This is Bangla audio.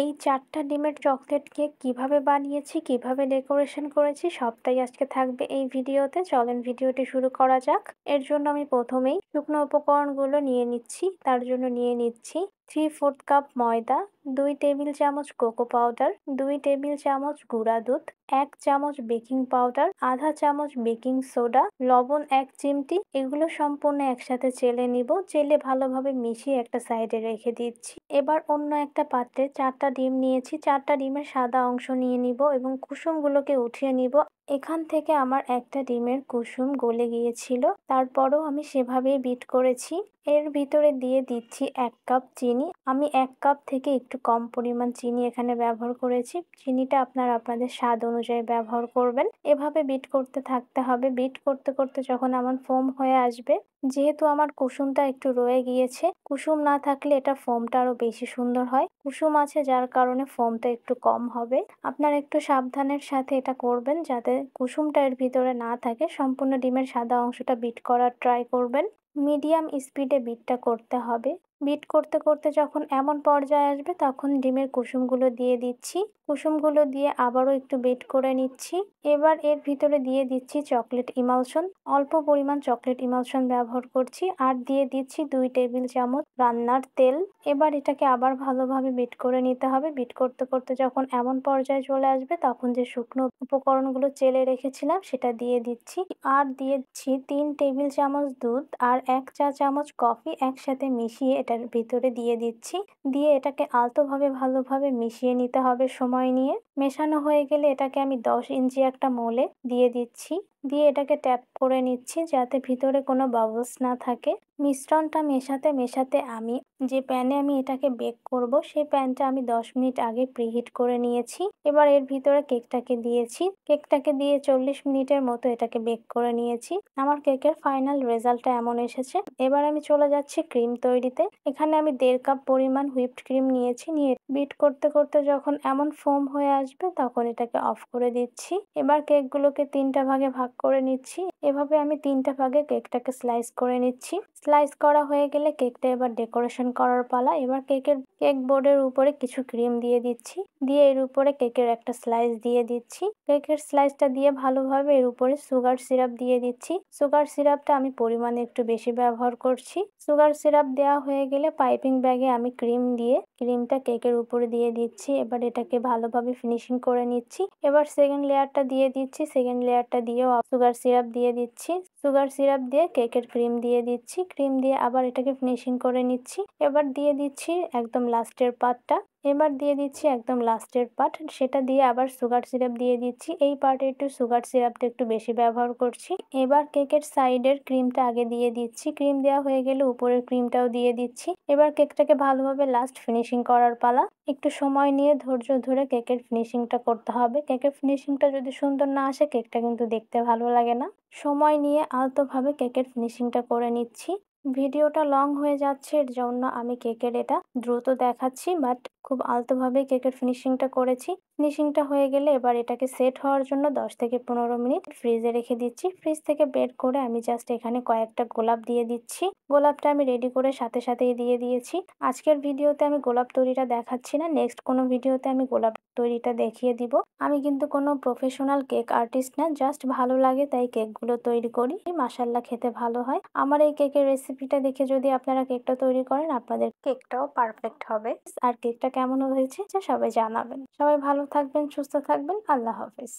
এই ৪টা ডিমের চকলেট কেক কিভাবে বানিয়েছি, কিভাবে ডেকোরেশন করেছি সবটাই আজকে থাকবে এই ভিডিওতে। চলেন ভিডিওটি শুরু করা যাক। এর জন্য আমি প্রথমেই শুকনো উপকরণগুলো নিয়ে নিচ্ছি। তার জন্য নিয়ে নিচ্ছি 3/4 কাপ ময়দা, 2 টেবিল চামচ কোকো পাউডার, 2 টেবিল চামচ গুঁড়া দুধ, 1 চামচ বেকিং পাউডার, আধা চামচ বেকিং সোডা, লবণ 1 চিমটি। এগুলো সম্পূর্ণ একসাথে চেলে নিব। চেলে ভালোভাবে মিশিয়ে একটা সাইডে রেখে দিচ্ছি। এবার অন্য একটা পাত্রে 4টা ডিম নিয়েছি। 4টা ডিমের সাদা অংশ নিয়ে নিব এবং কুসুমগুলোকে উঠিয়ে নিব। এখান থেকে আমার একটা ডিমের কুসুম গলে গিয়েছিল, তারপরও আমি সেভাবেই বিট করেছি। এর ভিতরে দিয়ে দিচ্ছি 1 কাপ চিনি। আমি 1 কাপ থেকে একটু কম পরিমাণ চিনি এখানে ব্যবহার করেছি। চিনিটা আপনারা আপনাদের স্বাদ অনুযায়ী ব্যবহার করবেন। এভাবে বিট করতে থাকতে হবে। বিট করতে করতে যখন আমার ফোম হয়ে আসবে, যেহেতু আমার কুসুমটা একটু রয়ে গিয়েছে, কুসুম না থাকলে এটা ফোমটা আরো বেশি সুন্দর হয়। কুসুম আছে যার কারণে ফোমটা একটু কম হবে। আপনারা একটু সাবধানের সাথে এটা করবেন যাতে কুসুমটা এর ভিতরে না থাকে। সম্পূর্ণ ডিমের সাদা অংশটা বিট করার ট্রাই করবেন। মিডিয়াম স্পিডে বিটটা করতে হবে। বিট করতে করতে যখন এমন পর্যায়ে আসবে তখন ডিমের কুসুমগুলো দিয়ে দিচ্ছি। কুসুমগুলো দিয়ে আবারও একটু বিট করে নিচ্ছি। এবার এর ভিতরে দিয়ে দিচ্ছি চকলেট ইমালশন। অল্প পরিমাণ চকলেট ইমালশন ব্যবহার করছি। আর দিয়ে দিচ্ছি 2 টেবিল চামচ রান্নার তেল। এবার এটাকে আবার ভালোভাবে বিট করে নিতে হবে। বিট করতে করতে যখন এমন পর্যায়ে চলে আসবে তখন যে শুকনো উপকরণগুলো চেলে রেখেছিলাম সেটা দিয়ে দিচ্ছি। আর দিয়ে দিচ্ছি 3 টেবিল চামচ দুধ আর 1 চা চামচ কফি একসাথে মিশিয়ে এটার ভিতরে দিয়ে দিচ্ছি। দিয়ে এটাকে আলতোভাবে ভালোভাবে মিশিয়ে নিতে হবে সময় নিয়ে। মেশানো হয়ে গেলে এটাকে আমি 10 ইঞ্চি একটা মোলে দিয়ে দিচ্ছি। দিয়ে এটাকে ট্যাপ করে নিচ্ছি যাতে ভিতরে কোনো বাবলস না থাকে। মিশ্রণটা মেশাতে মেশাতে আমি যে প্যানে আমি এটাকে বেক করব সেই প্যানটা আমি 10 মিনিট আগে প্রিহিট করে নিয়েছি। এবার এর ভিতরে কেকটাকে দিয়েছি। কেকটাকে দিয়ে 40 মিনিটের মতো এটাকে বেক করে নিয়েছি। আমার কেকের ফাইনাল রেজাল্টটা এমন এসেছে। এবার আমি চলে যাচ্ছি ক্রিম তৈরিতে। এখানে আমি 1.5 কাপ পরিমাণ হুইপড ক্রিম নিয়েছি। নিয়ে বিট করতে করতে যখন এমন ফোম হয়ে আসবে তখন এটাকে অফ করে দিচ্ছি। এবার কেকগুলোকে 3টা ভাগে ভাগ করে নিচ্ছি। এভাবে আমি 3টা ভাগে কেকটাকে স্লাইস করে নিচ্ছি। স্লাইস করা হয়ে গেলে কেকটা এবার ডেকোরেশন করার পালা। এবার কেক বোর্ডের উপরে কিছু ক্রিম দিয়ে দিচ্ছি। দিয়ে এর উপরে কেকের একটা স্লাইস দিয়ে দিচ্ছি। কেকের স্লাইসটা দিয়ে ভালোভাবে এর উপরে সুগার সিরাপ দিয়ে দিচ্ছি। সুগার সিরাপটা আমি পরিমাণে একটু বেশি ব্যবহার করছি। সুগার সিরাপ দেওয়া হয়ে গেলে পাইপিং ব্যাগে আমি ক্রিম দিয়ে ক্রিমটা কেকের উপরে দিয়ে দিচ্ছি। এবার এটাকে ভালোভাবে ফিনিশিং করে নিচ্ছি। এবার সেকেন্ড লেয়ারটা দিয়ে দিচ্ছি। সেকেন্ড লেয়ারটা দিয়েও সুগার সিরাপ দিয়ে দিচ্ছি। সুগার সিরাপ দিয়ে কেকের ক্রিম দিয়ে দিচ্ছি। ক্রিম দিয়ে আবার এটাকে ফিনিশিং করে নিচ্ছি। এবার দিয়ে দিচ্ছি একদম লাস্টের পার্টটা। এবার দিয়ে দিচ্ছি একদম লাস্টের পার্ট, সেটা দিয়ে আবার সুগার সিরাপ দিয়ে দিচ্ছি। এই পার্টে একটু সুগার সিরাপটা একটু বেশি ব্যবহার করছি। এবার কেকের সাইডের ক্রিমটা আগে দিয়ে দিচ্ছি। ক্রিম দেওয়া হয়ে গেলে উপরের ক্রিমটাও দিয়ে দিচ্ছি। এবার কেকটাকে ভালোভাবে লাস্ট ফিনিশিং করার পালা। একটু সময় নিয়ে ধৈর্য ধরে কেকের ফিনিশিংটা করতে হবে। কেকের ফিনিশিংটা যদি সুন্দর না আসে কেকটা কিন্তু দেখতে ভালো লাগে না। সময় নিয়ে আলতোভাবে কেকের ফিনিশিংটা করে নিচ্ছি। ভিডিওটা লং হয়ে যাচ্ছে এর জন্য আমি কেকের এটা দ্রুত দেখাচ্ছি, বাট খুব আলতোভাবে কেকের ফিনিশিংটা করেছি। ফিনিশিংটা হয়ে গেলে এবার এটাকে সেট হওয়ার জন্য 10 থেকে 15 মিনিট ফ্রিজে রেখে দিচ্ছি। ফ্রিজ থেকে বের করে আমি জাস্ট এখানে কয়েকটা গোলাপ দিয়ে দিচ্ছি। গোলাপটা আমি রেডি করে সাথে সাথেই দিয়ে দিয়েছি। আজকের ভিডিওতে আমি গোলাপ তৈরিটা দেখাচ্ছি না, নেক্সট কোনো ভিডিওতে আমি গোলাপ তৈরিটা দেখিয়ে দিব। আমি কিন্তু কোনো প্রফেশনাল কেক আর্টিস্ট না, জাস্ট ভালো লাগে তাই কেকগুলো তৈরি করি। মাশাআল্লাহ খেতে ভালো হয়। আমার এই কেকের রেসিপিটা দেখে যদি আপনারা কেকটা তৈরি করেন আপনাদের কেকটাও পারফেক্ট হবে। আর কেকটা কেমন হয়েছে সবাই জানাবেন। সবাই ভালো থাকবেন, সুস্থ থাকবেন। আল্লাহ হাফেজ।